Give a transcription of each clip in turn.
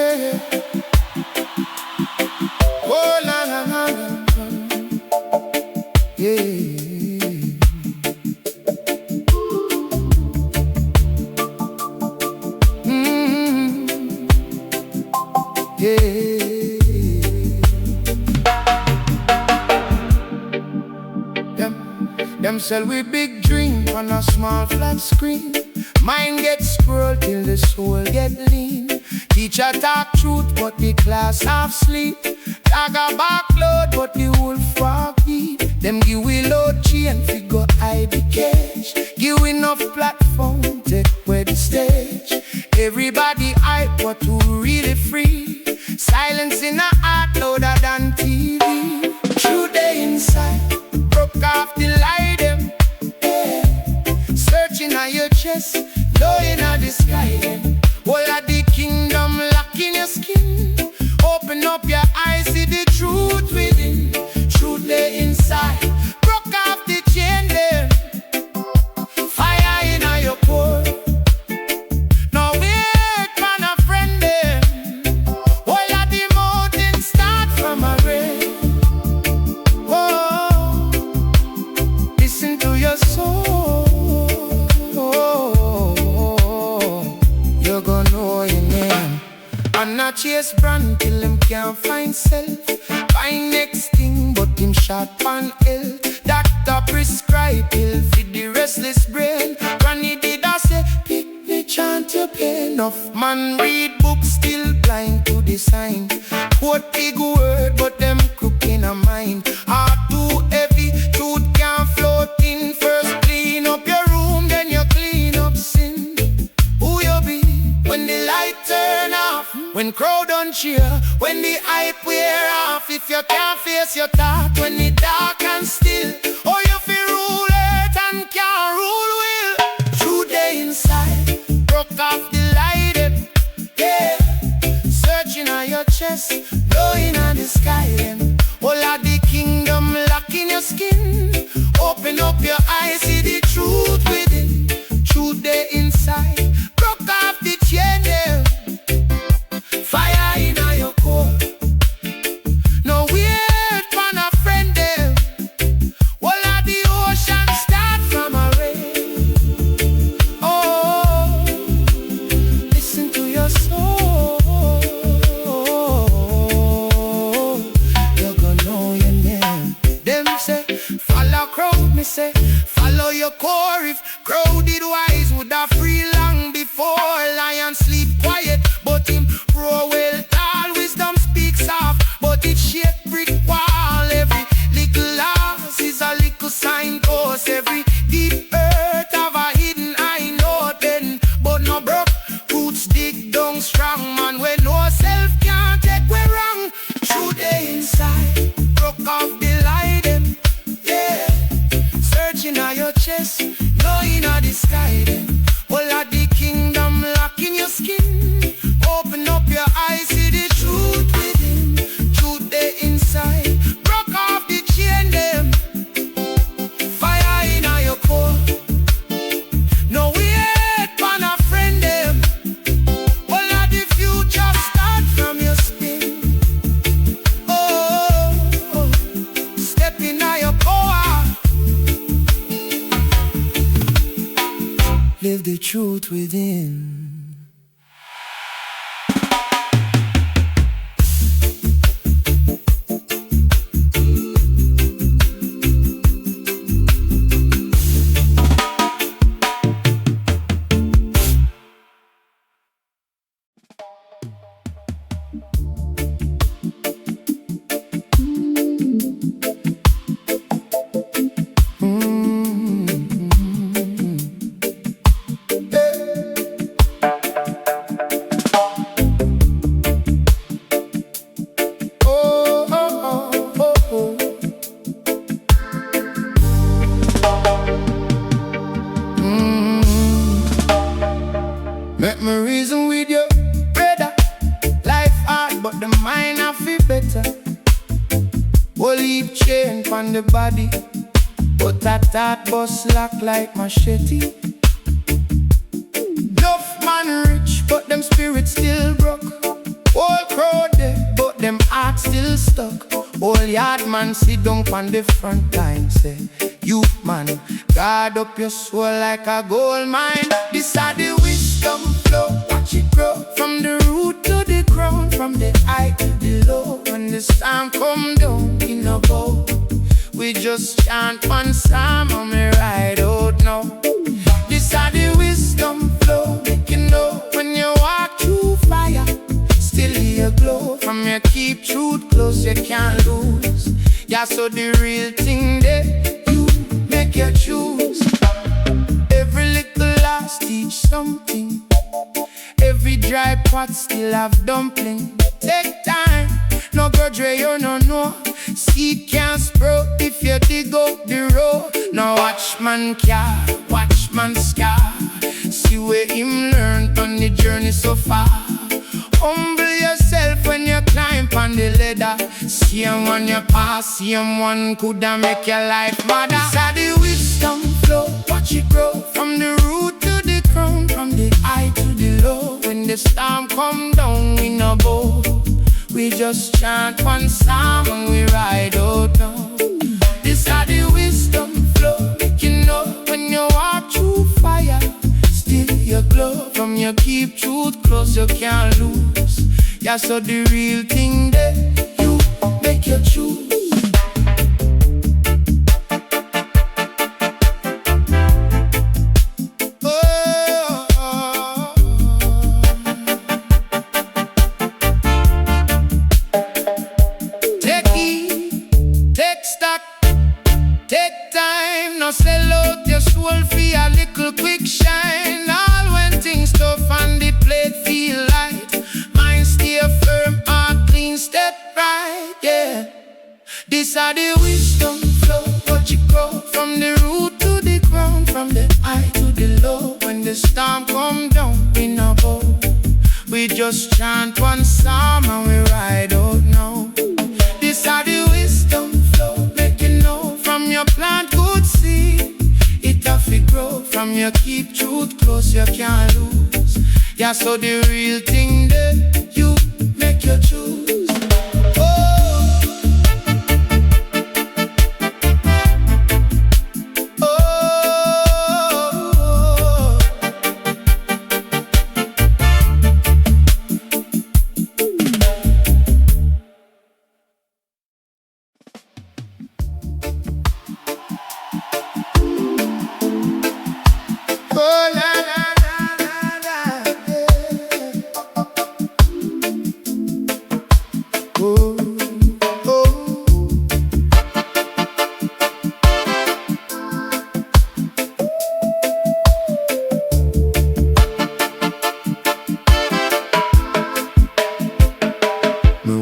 yeah. Oh, la, la, la, la. Yeah. Them sell we big dream on a small flat screen. Mind get scrolled till the soul get lean. Teacher talk truth but the class half sleep. Dog a backload but the wolf frog eat. Them give we load chain figure hide the cage. Give enough platform take away the stage. Everybody hype but who really free. Silence in a heart louder than TV. True day inside, broke off the light them, yeah. Searching on your chest, blowing at the sky them. All of the kingdom lock in your skin. Open up your eyes, see the truth within. Truth day inside, broke off the chain them. Fire in your core. Now wait man a friend them. All of the mountains start from a rain. Oh, listen to your soul. You're gonna know your name. And not chase brand till him can't find self. Find next thing but him shot on hell. Doctor prescribe pill feed the restless brain. Granny did I say pick me chant your pain. Enough man read books still blind to the sign. Quote big word but them crook in a mind. Heart too heavy, truth can't float in. First clean up your room then you clean up sin. Who you be when the light turn off? When crowd don't cheer, when the hype wear off. If you can't face your thought when the dark and still. Oh, you feel rule earth and can't rule will. True day inside, broke off the light up, yeah. Searching on your chest, blowing on the sky and all of the kingdom lock in your skin. Open up your eyes, see the truth within. True day inside, broke off the chain there. Fire in your core. No weird man a friend there. All of the ocean start from a rain. Oh, listen to your soul. You're gonna know your name. Them say, follow crowd, me say, follow your core. If crowded wise would have free long before. Lion sleep quiet, but him roar well tall. Wisdom speaks soft, but it shake brick wall. Every little loss is a little signpost. Every deep earth have a hidden eye note then. But no broke roots dig down strong. Man when no self can't take we wrong. True day inside, broke off the light them, yeah. Searching on your chest, blowing on the sky them. All of the kingdom lock in your skin. Open up your eyes, see the truth within. Truth day inside, broke off the chain them. Fire in your core. No wait man a friend them. All of the future start from your skin. Oh, step in your power. Live the truth within. Make me reason with you, brother. Life hard, but the mind I feel better. We'll leave chain on the body, but that bus lock like machete. Enough man rich, but them spirits still broke. yard man sit down on the front line. Say, youth man, guard up your soul like a gold mine. This are the wisdom flow, watch it grow. From the root to the crown, from the high to the low. When the storm come down in a boat, we just chant one psalm and we ride out now. This are the wisdom flow, make you know. When you walk through fire, still hear glow. From your keep truth close, you can't lose. Yeah, so the real thing there, you make your choose. Every little loss teach something. Every dry pot still have dumpling. Take time, no grudge where you no know. Seed can't sprout if you dig up the road. Now watch man care, watch man scar. See where him learn on the journey so far. Humble yourself when you climb on the ladder. See him on your pass, see him one coulda make your life madder. This are the wisdom flow, watch it grow. From the root to the crown, from the high to the low. When the storm come down in a boat, we just chant one psalm and we ride out now. This are the wisdom flow, make you know. When you walk through fire, still you glow. From your keep truth close, you can't lose. Yeah, so the real thing there, you make your choose. Take time, no sell out your soul for a little quick shine. All when things tough and the plate feel light, mind stay firm, heart clean, step right, yeah. This are the wisdom flow, watch it grow. From the root to the crown, from the high to the low. When the storm come down in a boat, we just chant one psalm and we ride out now. This are the wisdom flow, make you know. From your plant good seed, it have to grow. From your keep truth close, you can't lose. Yeah, so the real thing there, you make your choose.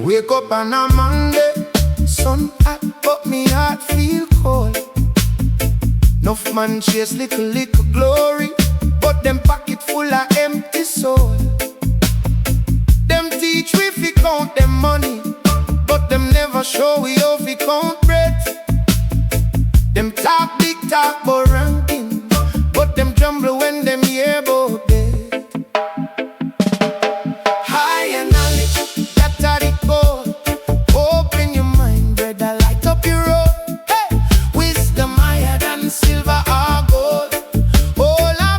Wake up on a Monday, sun hot but me heart feel cold. Enough man chase little glory, but them pocket full of empty soul. Them teach we fi count them money, but them never show we how fi count bread. Them talk big talk but ranking, but them tremble when them hear about death. Higher knowledge, that's how it goes. Open your mind, brother, light up your road. Hey! Wisdom higher than silver or gold. All a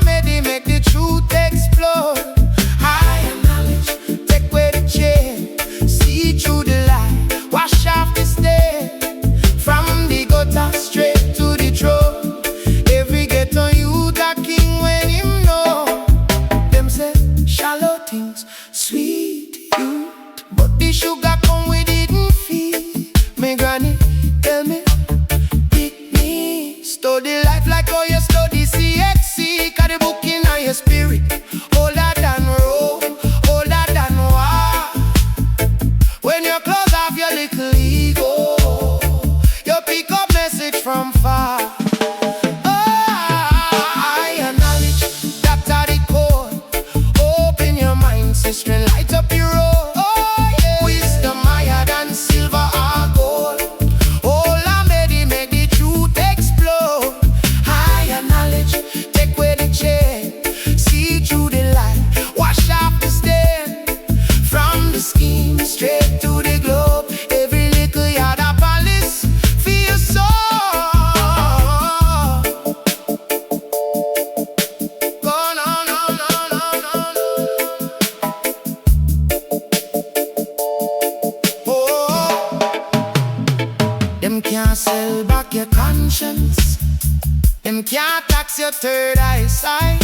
your third eyesight.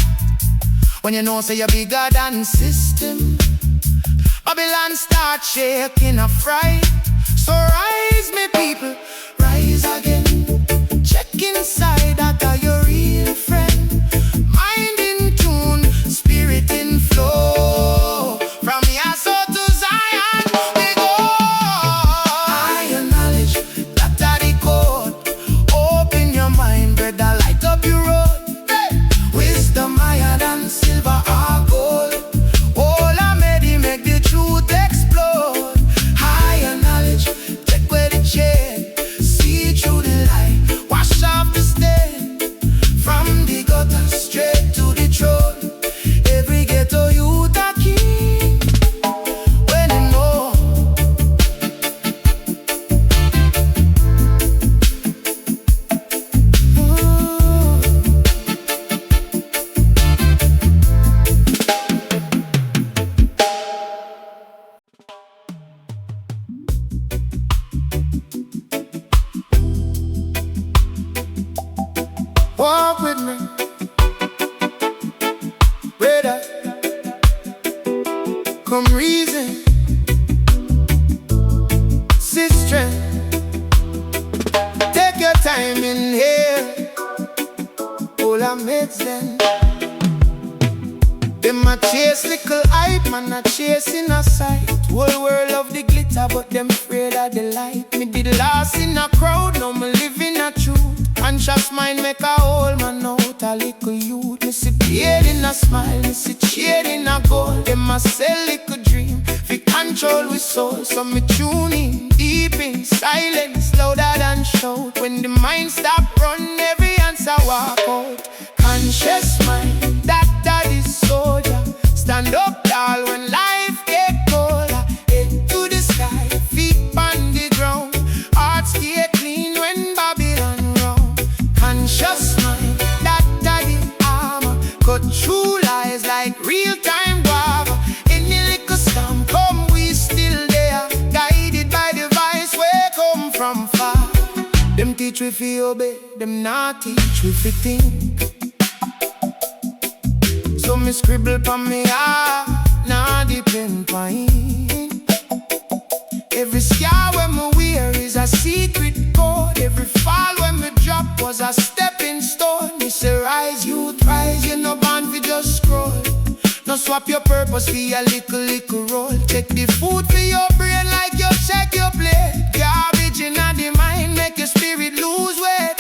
When you know say you're bigger than system, Babylon start shaking a fright. So rise me people, rise again. Check inside that are your real friend. Mind in tune, spirit in flow. From Yaso to Zion we go. Higher knowledge, that are the code. Open your mind, brother, light up your road. Hey. Wisdom higher than silver or gold. All I made it make the truth explode. Higher knowledge, check where the shade. See through the light, wash off the stain. From the gutter straight to the throne. Every ghetto youth a king. When you know. Walk with me, brother. Come reason, sister. Take your time in here. All our mates then. Them a chase little hype, man a chasing a sight. Whole world of the glitter, but them afraid of the light. Me did lost in a crowd, now me living a truth. Conscious mind make a whole man out a little youth. Me see pain in a smile, me see shade in a gold. Them a sell little dream, fi control with soul. So me tune in, deep in silence, louder than shout. When the mind stop run, every answer walk out. Conscious mind, that is soldier. Stand up tall when life get colder. Head to the sky, feet on the ground. Heart stay clean when Babylon round. Conscious mind, that the armor. Cut through lies like real-time guava. Any little storm come, we still there. Guided by the voice where come from far. Them teach we fi obey, them not teach we fi think. So me scribble pa me heart, nah depend pine. Every scar when me wear is a secret code. Every fall when me drop was a stepping stone. Me say rise, youth, rise, you no born fi just scroll. No swap your purpose for a little roll. Check the food for your brain like you check your plate. Garbage in the mind make your spirit lose weight.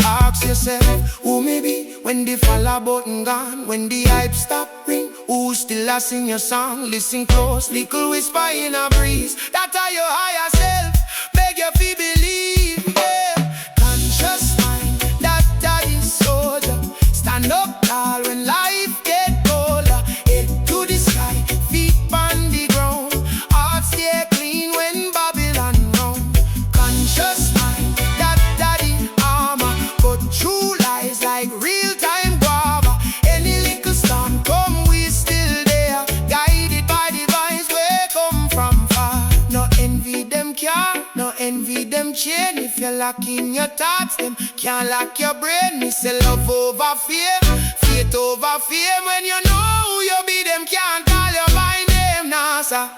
Ask yourself, who me be when the follow button gone? When the hype stop ring, who still a sing your song? Listen close, little whisper in a breeze. That are your higher self, beg you fi believe, yeah. Conscious mind, that is soldier. Stand up tall when life get colder. Head to the sky, feet on the ground. Heart stay clean when Babylon round. Conscious mind, that the armor. Cut through lies like real-time guava. Any little storm come, we still there. Guided by the voice where come from far. No envy them car, no envy them chain. If you lock in your thoughts, them can't lock your brain. Me say love over fear, faith over fame. When you know who you be, them can't call you by name. Nah, sir,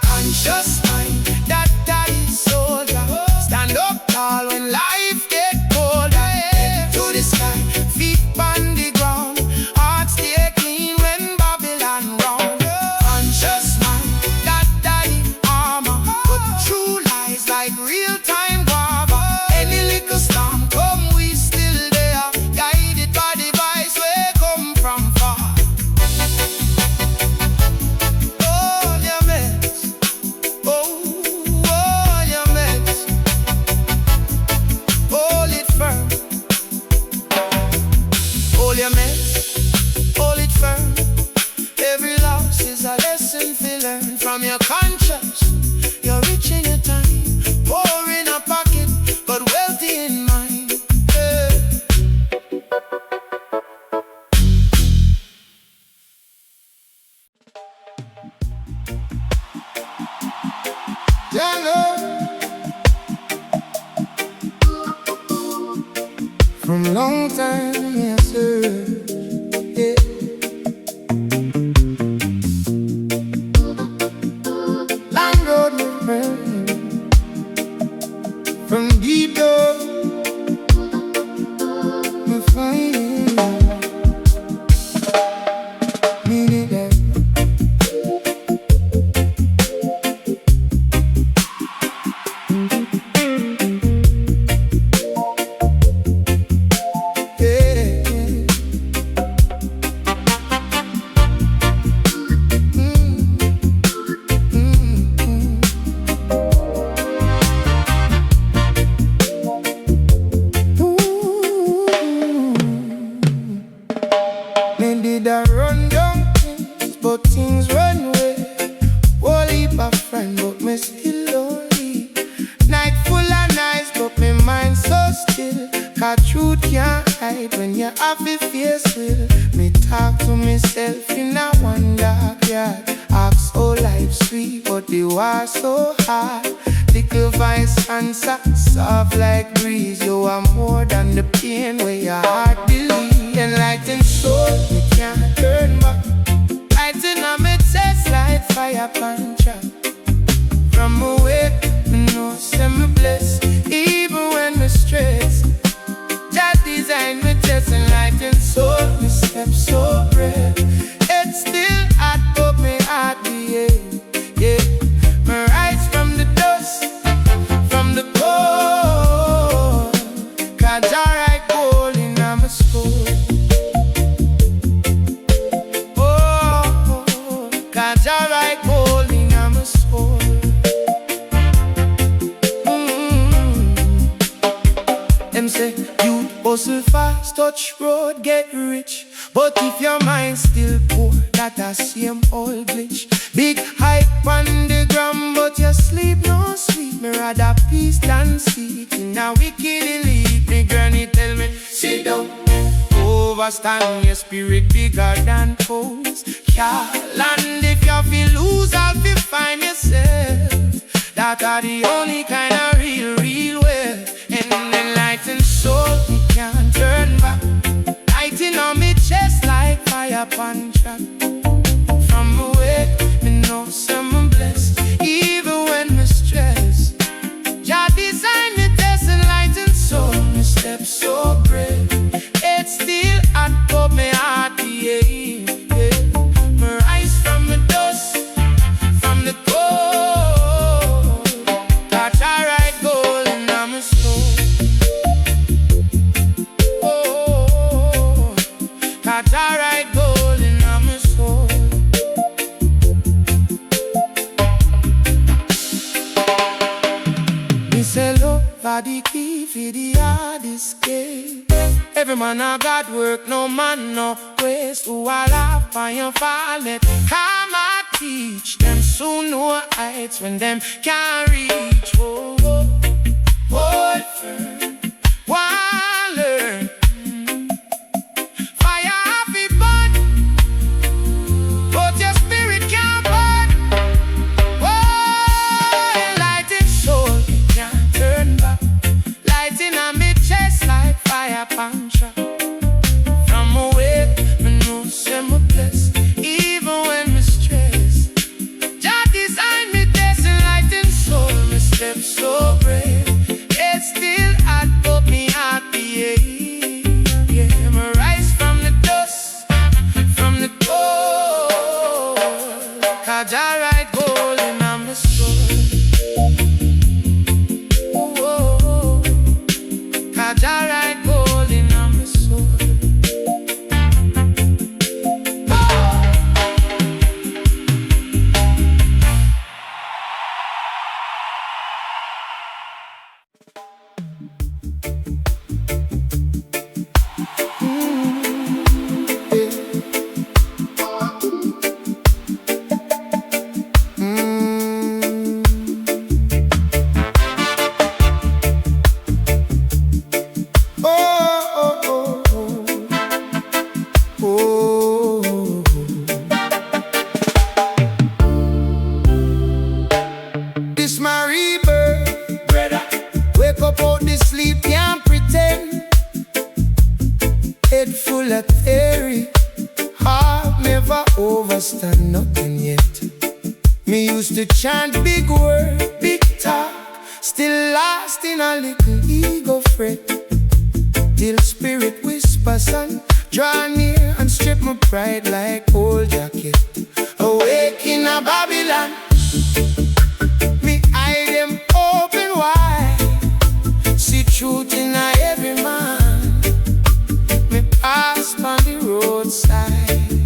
conscious mind, that is soldier. Stand up tall when life get colder. Head to the sky, feet on the ground. Heart stay clean when Babylon round. Conscious mind, that the armor. Cut through lies like real-time guava. Any little storm come, we still there. Guided by the voice where come from far. Oh, your mess. Oh, your mess. Hold it firm. Hold your mess. Hold it firm. Every loss is a lesson to learn from your conscience. You're rich in your time, poor in a pocket, but wealthy in mind. Yeah. Jungle. face will. Me talk to myself in a one dark yard. Ask how life sweet, but the war so hard. Little voice answer, soft like breeze. You are more than the pain where your heart believe. Enlightened soul, me can't turn back. Lighting on me chest like fire punch. From awake, me know say me blessed. Even when me stressed, just design me test. Enlightened soul, me step so brave. It's still hot, but me heart behave. Yeah, me rise from the dust, from the cold. Cause I write gold in my soul. Oh, cause I write gold in my soul. Them say, you hustle fast, touch road, get rich. But if your mind still poor, that a same old glitch. Big hype on the ground, but your sleep no sweet. Me rather peace than seek. In a wicked elite, me granny tell me, sit down. Overstand your spirit bigger than foes. And if you feel lose, I'll be find yourself. That are the only kind of real way. And enlightened soul, we can't turn back. Lighting on me chest like fire punch. From awake, me know some blessed. Even when me stressed, Jah design me test. Enlightened soul, me step so brave. It's still hot, but me heart behave. Me rise from the dust, from the cold. That I write gold in my soul. Oh, that I write gold in my soul. Me say love are the key for the hardest game. Every man a God work, no man no waste. Who a laugh and you fall it. Come and teach them soon no heights when them can't reach. Oh, oh, hold firm, one learn. Fire happy burn, but your spirit can't burn. Oh, enlightened soul, you can't turn back. Lighting on me chest like fire punch. From awake, me know say me blessed. Even when me stressed, Jah design me test. Enlightened soul, me step so brave. It's still hot, but me heart behave. Yeah, me rise from the dust, from the cold. Cause I write gold in my soul. Oh, cause I write gold in my soul. This my rebirth, brother. Wake up out the sleep, can't pretend. Head full of theory, heart never overstand nothing yet. Me used to chant big word, big talk, still lost in a little ego fret. Till spirit whispers and draw near and strip my pride like old jacket. Awake in a Babylon, me eye them open wide. See truth in a every man. Me pass on the roadside.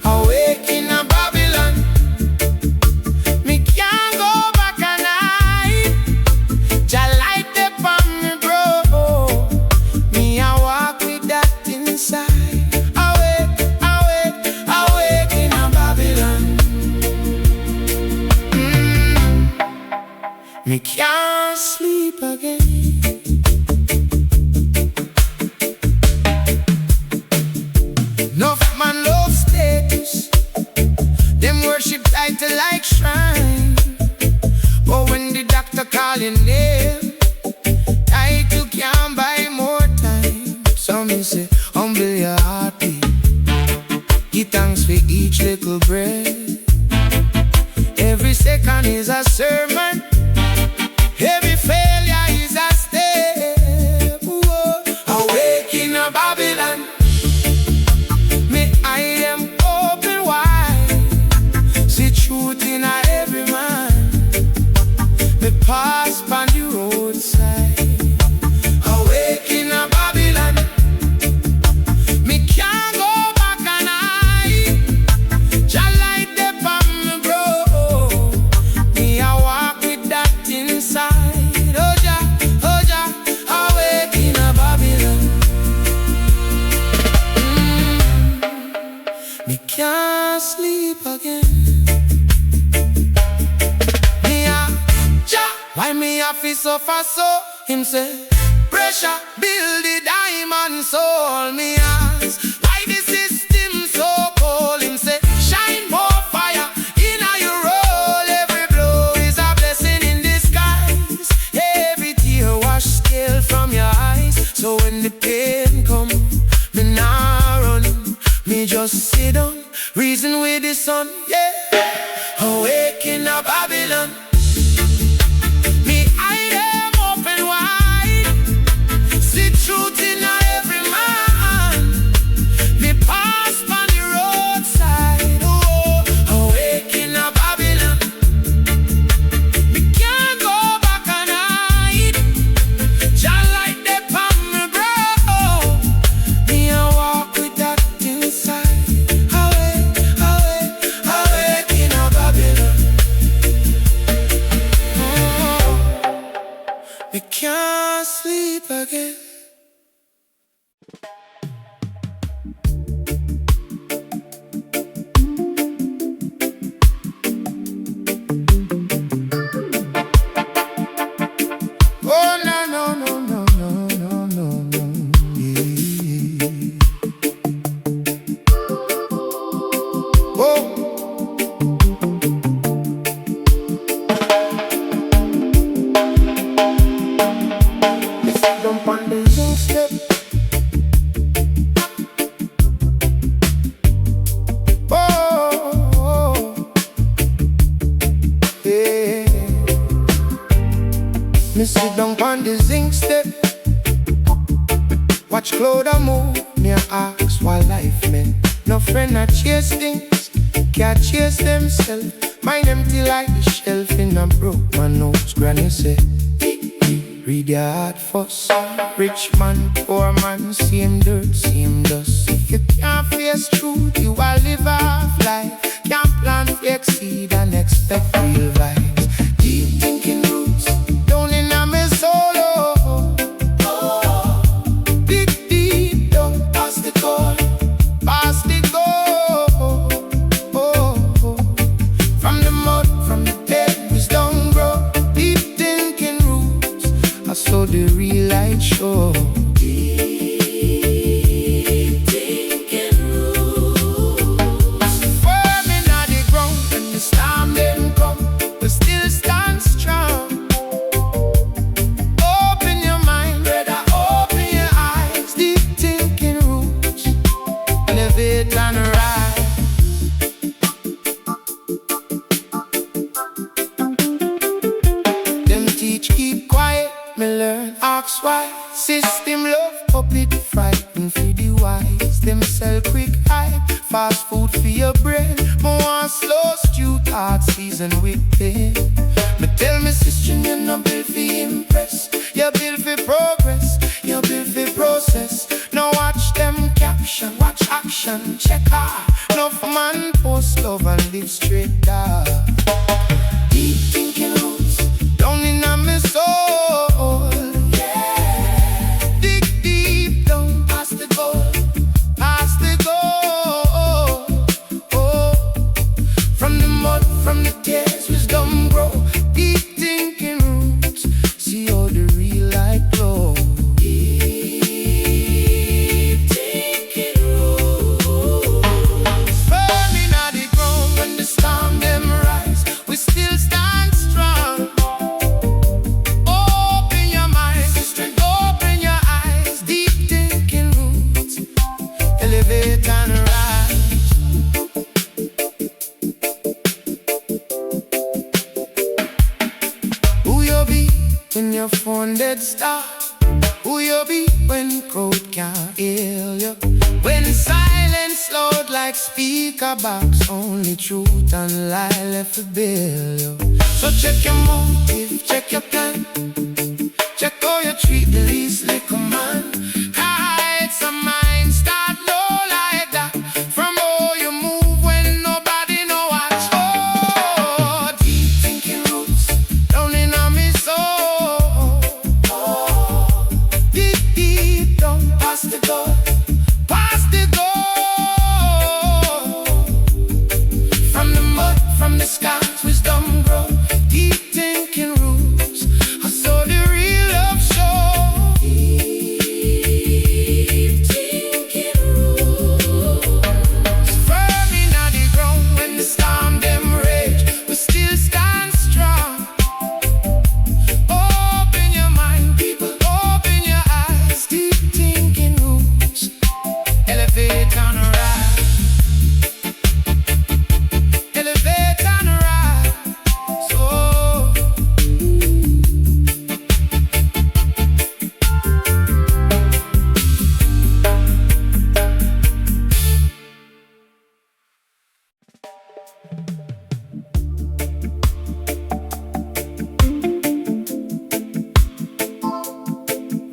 Awake in a Babylon, me can't go back a night. Jah light upon me, bro. Me a walk with that inside. Awake, awake, awake in a Babylon. Me can't sleep again. title like shrine. But when the doctor call your name, title can't buy more time. So me say, humble your heartbeat, give thanks for each little breath. Every second is a sermon, every failure is a step. Whoa. Awake in a Babylon, me eye them open wide, see truth in a every man. Me pass by the roadside. Awake in a Babylon, me can't go back and hide. Jah light the palm me grow, me a walk with that inside. Oh Jah, awake in a Babylon. Me can't sleep again. Why me a fi suffer so? Him say, pressure build the diamond soul. Me ask, why the system so cold? Him say, shine more fire in a your roll. Every blow is a blessing in disguise. Every tear wash scale from your eyes. So when the pain come, me nah run, me just sit down, reason with the sun, yeah. Awake in a Babylon, truth in every man. Me pass by the roadside. Oh, awake in a Babylon. Me can't go back and hide. Jah light the palm me grow, me a walk with that inside. Awake in a Babylon. Oh, me can't sleep again. Me sit down on the zinc step, watch cloud a move. Me a ask what life meant. No friend a chase things, can't chase themselves. Mine empty like the shelf in a broke my nose. Granny say, read your heart first. Rich man, poor man, same dirt, same dust. If you can't face truth, you a live half life. Can't plant fake seed and expect real vibes. Deep thinking roots down in a me solo. Dig deep down past the goal, past the goal. From the mud, from the dead, wisdom grow. Deep thinking roots, I saw the real light show. Keep quiet, me learn, ask why. System love puppet, frightened for the wise. Them sell quick hype, fast food for your brain. More want slow stew, hard season with pain. Me tell me sister, you're not built for impress. You're built for progress, you're built for process. Now watch them caption, watch action, check out. Enough man post love and live straight down. Deep thinking roots down in a me soul, yeah. Dig deep down past the goal, past the goal. From the mud, from the tears, wisdom grow. Deep thinking roots, see all the real light glow. Deep thinking roots, firm in the ground when the storm them rise. elevate and rise. Who you be when your phone dead stop? Who you be when crowd can't hear you? When silence loud like speaker box, only truth and lie left to build you. So check your motive, check your plan, check how you treat the least little man. Hide some mind, start low like that. From how you move when nobody know watch. Oh, deep thinking roots down in my soul. Oh, deep, deep down past the door. From the mud, from the skies, wisdom grow. Deep thinking roots, I saw the real love show. Deep thinking roots, firm in the ground when the storm them rage, we still stand strong. Open your mind, people, open your eyes. Deep thinking roots, elevate and rise. Elevate and rise. Oh.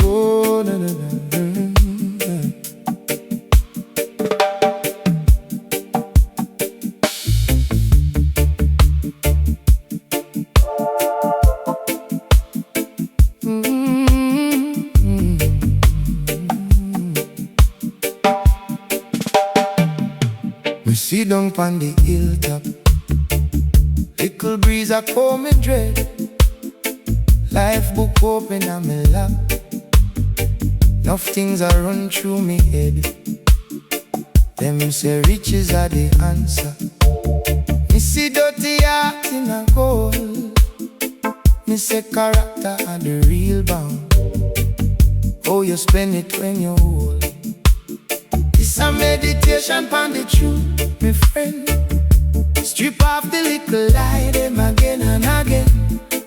Oh, na, na, na, na. We sit down pon the hilltop, little breeze a comb me dread. Life book open on me lap, enough things a run through me head. Them say riches are the answer. Me see dirty heart in a gold. Me say character are the real bound. Oh, you spend it when you old. This a meditation pon the truth, my friend. Strip off the little lie, them again and again.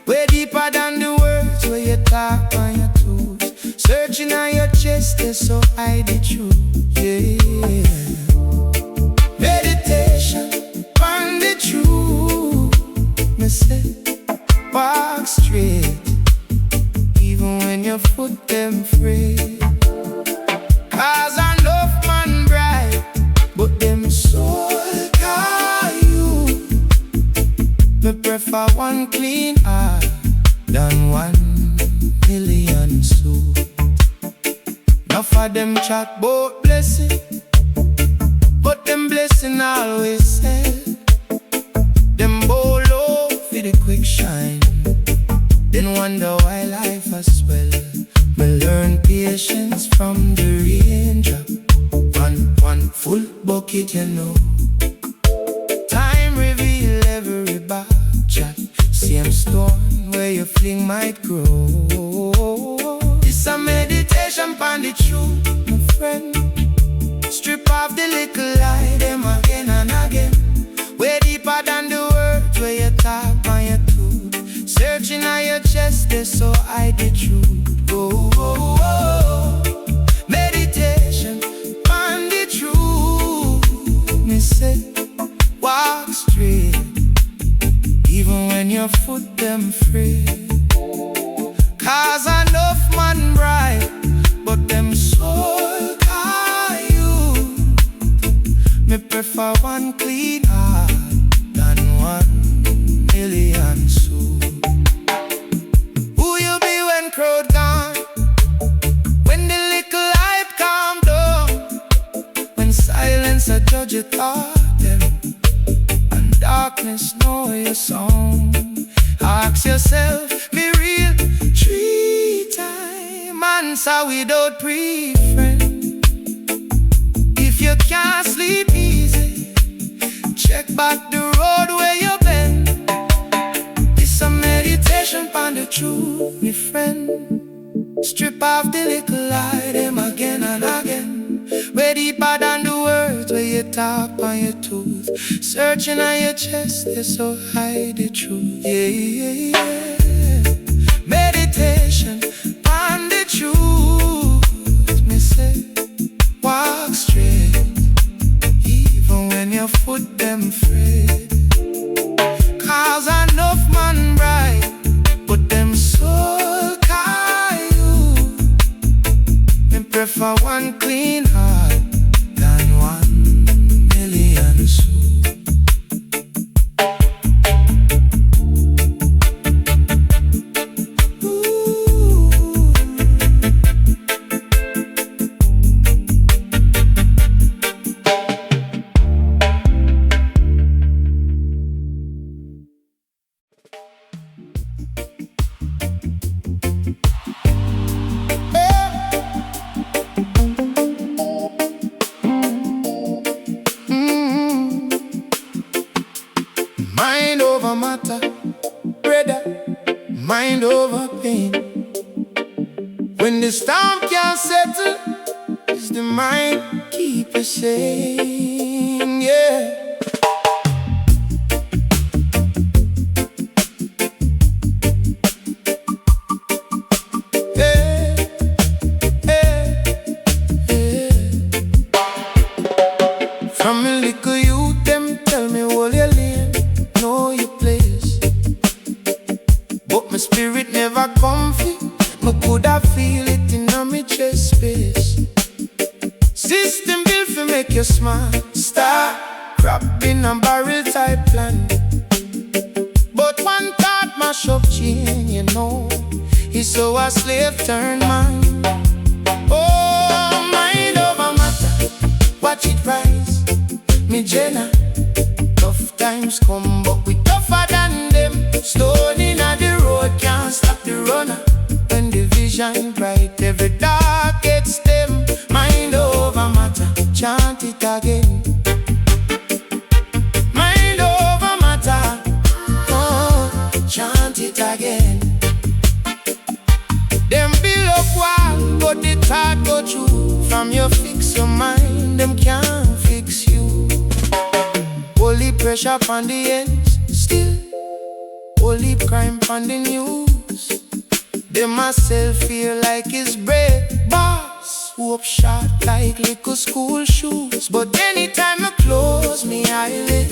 Way deeper than the words where you talk on your tooth. Searching on your chest, so hide the truth, yeah. Meditation pon the truth, me say, walk straight, even when your foot them free. Cause enough man bright, but them soul call you. Me prefer one clean heart than 1,000,000 suit. Enough of them chat about blessing, but them blessing always sell. Them bowl low for the quick shine, then wonder why life has swell. Me learn patience from the raindrop. One full bucket, you know. Time reveal every back chat. Same stone where you fling might grow. It's a meditation pon the truth, my friend. Strip off the little lie, them again and again. Way deeper than the words where you talk on your tooth. Searching on your chest, so hide the truth. Oh, oh, oh. Meditation on the truth. Me say, walk straight, even when your foot them free. Cause enough man bright, but them soul call you. Me prefer one clean heart than 1,000,000 suit. Who you be when crowd gone? When the little hype calm down? When silence a judge it all them, and darkness know your song. Ask yourself, me real 3-time answer without pre-friend. If you can't sleep easy, check back the road where you been. It's a meditation pon the truth, me friend. Strip off the little lie, them again and again. Way deeper than the words top on your tooth, searching on your chest, they so hide the truth. Yeah, yeah, yeah. Meditation on the truth. Me say, walk straight, even when your foot them afraid. Cause enough man bright, but them soul you. Me prefer one clean heart than 1 million souls. Mind over matter, brother, mind over pain. When the storm can't settle, it's the mind keep us sane, yeah. From a little youth, them tell me hold your lane, know your place. But my spirit never comfy, me coulda feel it in my chest space. System built for make you smile, start cropping a barrel type plan. But one thought mash up chain, you know, he's so a slave turn man. Oh, mind over matter, watch it rise. Me Jenna, tough times come, but we tougher than them. Stone inna the road can't stop the runner. When the vision bright, every dark gets them. Mind over matter, chant it again. Mind over matter, oh, chant it again. Them build up wall, but the thought go through. From you fix your mind, them can't fix you. Holy pressure on the ends, still holy crime on the news. They myself feel like it's bread boss, whoop shot like little school shoes. But anytime I close me eyelid,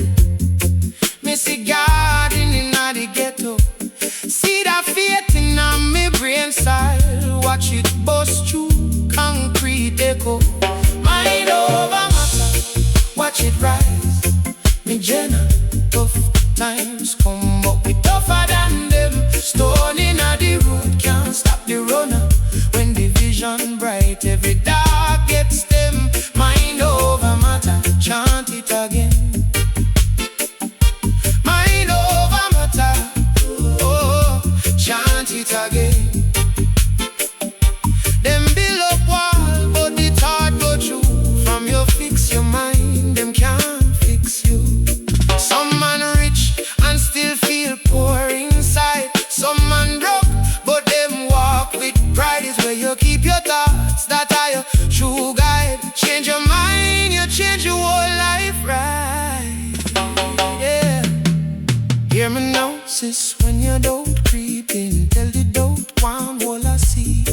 me see God in the ghetto. See that faith in me brain style, watch it bust through concrete echo. Mind over matter, watch it rise. Me Jenna, tough times come, but we tougher than them. Stone inna the road can't stop the runner. When the vision bright, every dark gets them. Mind over matter, chant it again. Mind over matter, oh, chant it again. Them build up wall, but the thought go through. From you fix your mind, them can't fix you. Some man rich and still feel poor inside. Some man broke, but them walk with pride. Is where you keep your thoughts, that are your true guide. Change your mind, you change your whole life, right? Yeah. Hear me now, sis, when you don't creep in, tell the doubt one whole I see.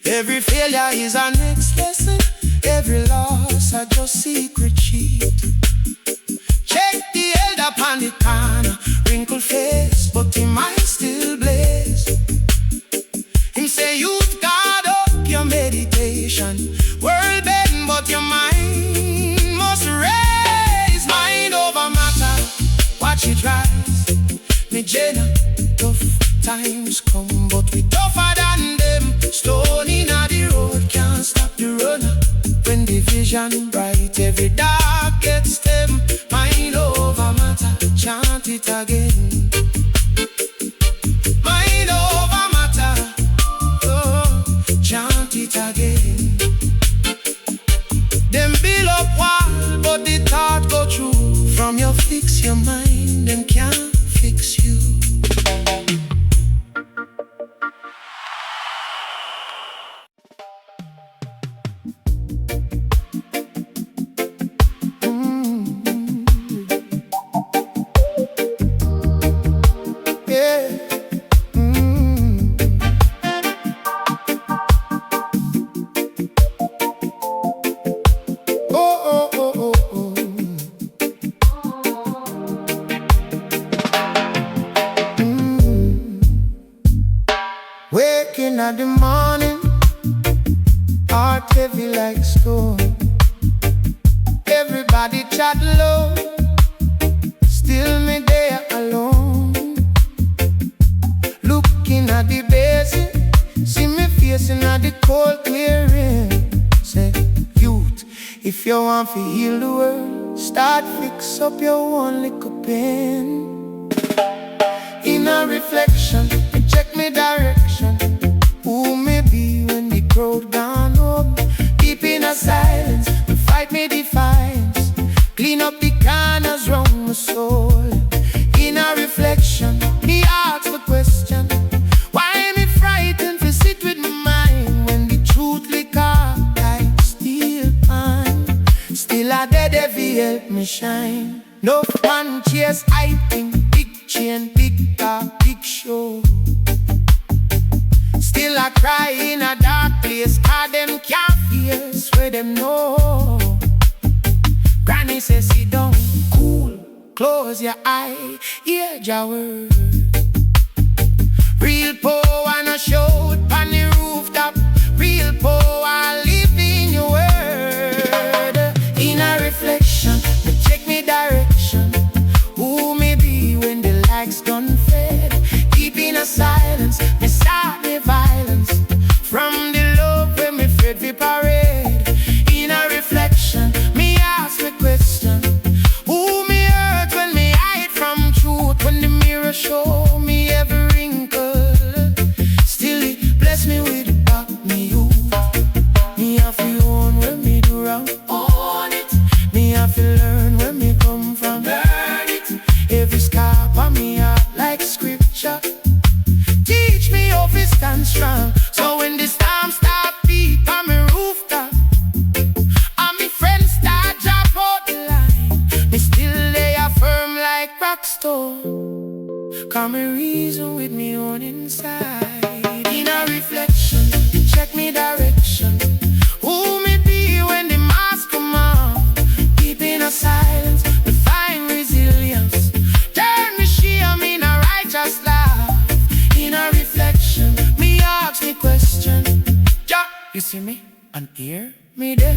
Every failure is our next lesson. Every loss a just secret cheat. Check the elder upon the corner, wrinkled face, but him mind still blaze. Him say youth guard up your meditation. World bend, but your mind must raise. Mind over matter, watch it rise. Me Jenna, tough times come, but we tougher than them. Stone inna the road can't stop the runner. When the vision bright, every dark gets them. Mind over matter, chant it again. Mind over matter, oh, chant it again. Them build up wall, but the thought go through. From you fix your mind, them can't fix you. in the morning, heart heavy like stone. Everybody chat low, still me there alone. Looking at the basin, see me facing at the cold clearing. Say, youth, if you want to heal the world, start fix up your one little pen. In a reflection, check me direction. Who may be when the crowd gone home? Deep in a silence, we fight me defiance. Clean up the corners round my soul. In a reflection, me ask the question, why me frightened to sit with my mind when the truth liquor like steel pan? Still a dead heavy help me shine. No one chase I think, big chain, big car, big show. Still I cry in a dark place, cause them can't face where them know. Granny says sit down, cool, close your eye, hear your word. Real power no show on the rooftop. Real power live in your word. In a reflection, me check me direction. Who me be when the lights done fade? Deep in a silence, me start me violence. From the love when me fed we parade. In a reflection, me ask me question. Who me hurt when me hide from truth? When the mirror show me every wrinkle, still it bless me with it back me you. Me have to own when me do wrong, own it. Me have to learn when me come from, learn it. Every scar on me heart like scripture, teach me how to stand strong. So when the storm start beat on me rooftop, and me friends start drop out the line, me still lay firm like rock stone. Come me reason with me on inside. In a reflection, check me direction. Who me be when the mask come on? Deep in a silence, we find resilience. Turn me shame in a righteous laugh. In a reflection, me ask me question. Ja, you see me and hear me there.